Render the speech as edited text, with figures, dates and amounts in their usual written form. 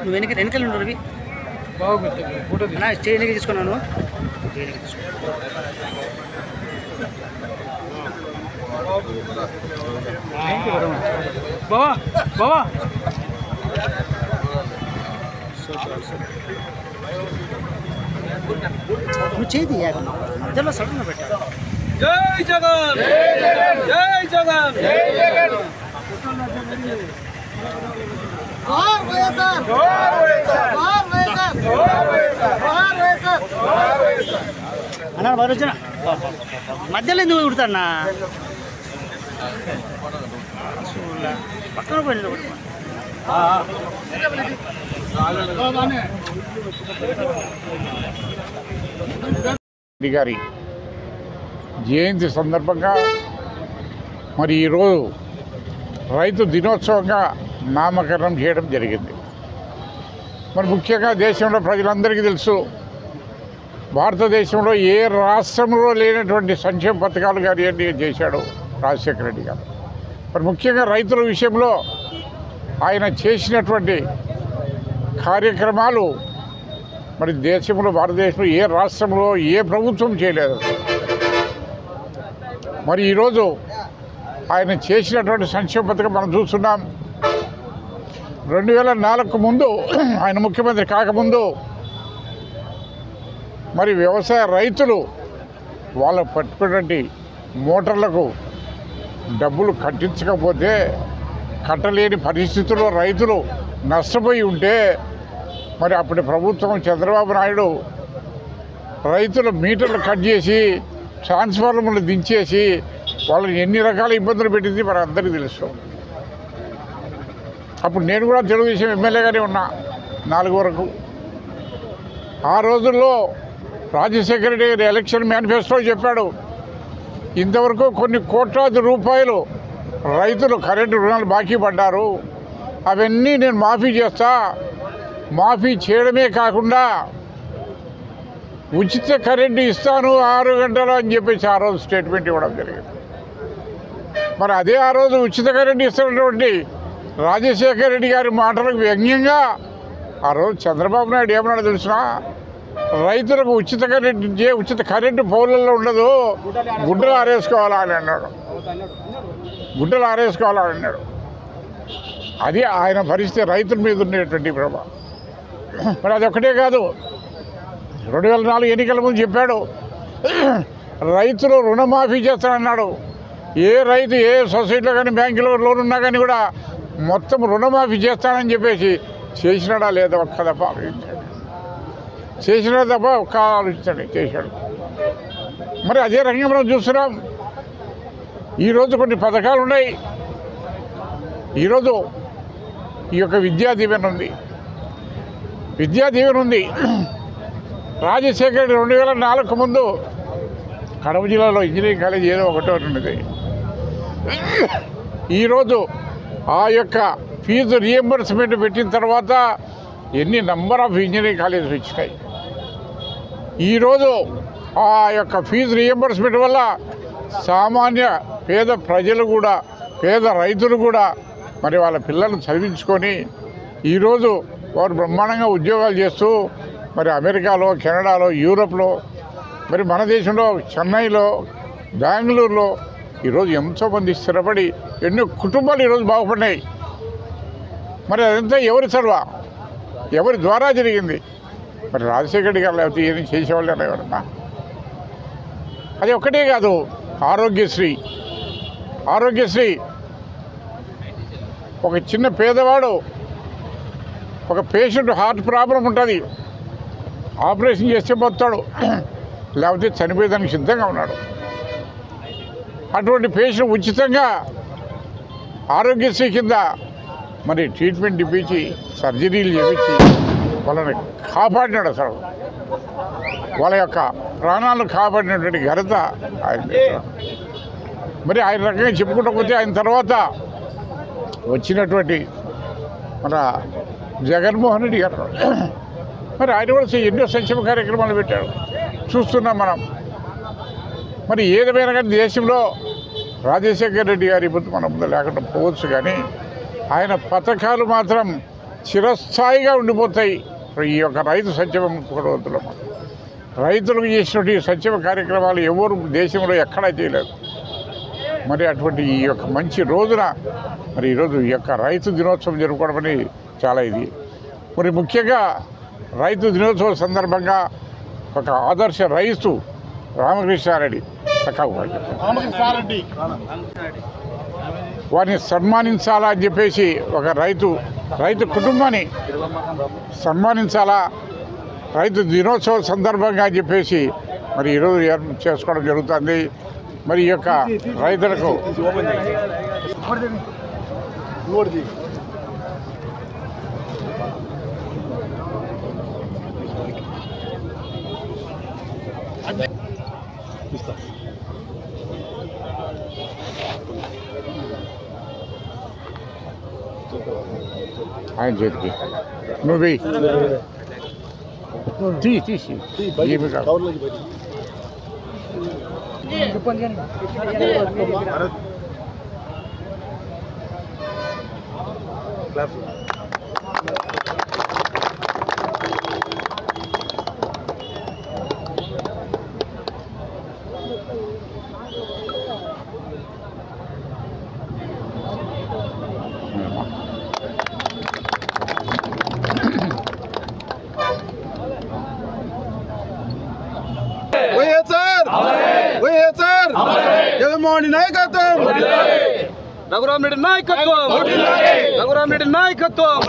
నువ్వు వెనకాల ఉండు రవి బాగా చేయనికి తీసుకున్నాను బావా బావా నువ్వు చేతి మధ్యలో సడన్ పెట్టాడు. జై జగన్ జై జగన్ జై జగన్ అన్నా బాగా వచ్చిన మధ్యలో ఎందుకు కుడతాన్నా పక్కన పోయింది గారి జయంతి సందర్భంగా మరి ఈరోజు రైతు దినోత్సవంగా నామకరణం చేయడం జరిగింది. మరి ముఖ్యంగా దేశంలో ప్రజలందరికీ తెలుసు, భారతదేశంలో ఏ రాష్ట్రంలో లేనటువంటి సంక్షేమ పథకాలు కానీ అన్నీ చేశాడు రాజశేఖర రెడ్డి గారు. మరి ముఖ్యంగా రైతుల విషయంలో ఆయన చేసినటువంటి కార్యక్రమాలు మరి దేశంలో భారతదేశంలో ఏ రాష్ట్రంలో ఏ ప్రభుత్వం చేయలేదు. మరి ఈరోజు ఆయన చేసినటువంటి సంక్షేమ పథకం మనం చూస్తున్నాం. 2004 ముందు ఆయన ముఖ్యమంత్రి కాకముందు మరి వ్యవసాయ రైతులు వాళ్ళ పట్టుకున్నటువంటి మోటార్లకు డబ్బులు కట్టించకపోతే కట్టలేని పరిస్థితుల్లో రైతులు నష్టపోయి ఉంటే మరి అప్పటి ప్రభుత్వం చంద్రబాబు నాయుడు రైతుల మీటర్లు కట్ చేసి ట్రాన్స్ఫార్మర్లు దించేసి వాళ్ళని ఎన్ని రకాల ఇబ్బందులు పెట్టింది మరి అందరికీ తెలుసు. అప్పుడు నేను కూడా తెలుగుదేశం ఎమ్మెల్యేగానే ఉన్నా 4 వరకు. ఆ రోజుల్లో రాజశేఖర రెడ్డి గారి ఎలక్షన్ మేనిఫెస్టో చెప్పాడు, ఇంతవరకు కొన్ని కోట్లాది రూపాయలు రైతులు కరెంటు రుణాలు బాకీ పడ్డారు, అవన్నీ నేను మాఫీ చేస్తా, మాఫీ చేయడమే కాకుండా ఉచిత కరెంటు ఇస్తాను 6 గంటలు అని చెప్పేసి ఆ రోజు స్టేట్మెంట్ ఇవ్వడం జరిగింది. మరి అదే ఆ రోజు ఉచిత కరెంటు ఇస్తున్నటువంటి రాజశేఖర రెడ్డి గారి మాటలకు వ్యంగ్యంగా ఆ రోజు చంద్రబాబు నాయుడు ఏమన్నాడు తెలిసిన, రైతులకు ఉచిత కరెంటు పౌరులలో ఉండదు, గుడ్డలు ఆరేసుకోవాలా అని అన్నాడు. గుడ్డలు ఆరేసుకోవాలా అని అన్నాడు. అది ఆయన పరిస్థితి రైతుల మీద ఉండేటువంటి ప్రభావం. మరి అది ఒక్కటే కాదు, 2004 ఎన్నికల ముందు చెప్పాడు రైతులు రుణమాఫీ చేస్తానన్నాడు. ఏ రైతు ఏ సొసైటీలో కానీ బ్యాంకులో లోన్ ఉన్నా కానీ కూడా మొత్తం రుణమాఫీ చేస్తానని చెప్పేసి చేసినాడా లేదా ఒక్క దఫా ఆలోచించాడు. చేసినా తప్ప ఒక్క ఆలోచించండి చేశాడు. మరి అదే రకంగా మనం చూస్తున్నాం. ఈరోజు కొన్ని పథకాలు ఉన్నాయి. ఈరోజు ఈ యొక్క విద్యా దీవెన ఉంది. రాజశేఖర 2004 ముందు కడప జిల్లాలో ఇంజనీరింగ్ కాలేజ్ ఏదో ఒకటో ఉన్నది. ఈరోజు ఆ యొక్క ఫీజు రియంబర్స్మెంట్ పెట్టిన తర్వాత ఎన్ని నంబర్ ఆఫ్ ఇంజనీరింగ్ కాలేజీలు వచ్చినాయి. ఈరోజు ఆ యొక్క ఫీజు రియంబర్స్మెంట్ వల్ల సామాన్య పేద ప్రజలు కూడా పేద రైతులు కూడా మరి వాళ్ళ పిల్లలను చదివించుకొని ఈరోజు వారు బ్రహ్మాండంగా ఉద్యోగాలు చేస్తూ మరి అమెరికాలో, కెనడాలో, యూరోప్లో, మరి మన దేశంలో చెన్నైలో, బెంగళూరులో ఈరోజు ఎంతోమంది స్థిరపడి ఎన్నో కుటుంబాలు ఈరోజు బాగుపడినాయి. మరి అదంతా ఎవరి చొరవ, ఎవరి ద్వారా జరిగింది? మరి రాజశేఖర రెడ్డి గారు లేకపోతే ఏం చేసేవాళ్ళు ఎవరన్నా? అది ఒక్కటే కాదు, ఆరోగ్యశ్రీ ఒక చిన్న పేదవాడు, ఒక పేషెంట్ హార్ట్ ప్రాబ్లం ఉంటుంది, ఆపరేషన్ చేస్తే పోతాడు, లేకపోతే చనిపోయేదానికి సిద్ధంగా ఉన్నాడు. అటువంటి పేషెంట్ ఉచితంగా ఆరోగ్యశ్రీ కింద మరి ట్రీట్మెంట్ ఇప్పించి సర్జరీలు చేయించి వాళ్ళని కాపాడినాడు. అసలు వాళ్ళ యొక్క ప్రాణాలను కాపాడినటువంటి ఘనత ఆయన. మరి ఆయన రకంగా చెప్పుకుంటూ పోతే ఆయన తర్వాత వచ్చినటువంటి మన జగన్మోహన్ రెడ్డి గారు మరి ఆయన కూడా ఎన్నో సంక్షేమ కార్యక్రమాలు పెట్టాడు, చూస్తున్నాం మనం. మరి ఏదేమైనా కానీ దేశంలో రాజశేఖర రెడ్డి గారి ముందు మన ముందు లేకుండా పోవచ్చు, కానీ ఆయన పథకాలు మాత్రం చిరస్థాయిగా ఉండిపోతాయి. ఈ యొక్క రైతు సంక్షేమ ముఖ్యమంత్రులు రైతులకు చేసినటువంటి సంక్షేమ కార్యక్రమాలు ఎవరు దేశంలో ఎక్కడా చేయలేదు. మరి అటువంటి ఈ యొక్క మంచి రోజున మరి ఈరోజు ఈ యొక్క రైతు దినోత్సవం జరుపుకోవడం అనేది చాలా ఇది. మరి ముఖ్యంగా రైతు దినోత్సవం సందర్భంగా ఒక ఆదర్శ రైతు రామకృష్ణారెడ్డి వారిని సన్మానించాలని చెప్పేసి ఒక రైతు కుటుంబాన్ని సన్మానించాలా రైతు దినోత్సవం సందర్భంగా చెప్పేసి మరి ఈరోజు చేసుకోవడం జరుగుతుంది. మరి ఈ యొక్క రైతులకు ఆయన చేతికి నువ్వు తీసి ఏమి కాదు. జగన్మోహన్ నాయకత్వం, రఘురామ్ రెడ్డి నాయకత్వం, రఘురామ్ రెడ్డి నాయకత్వం.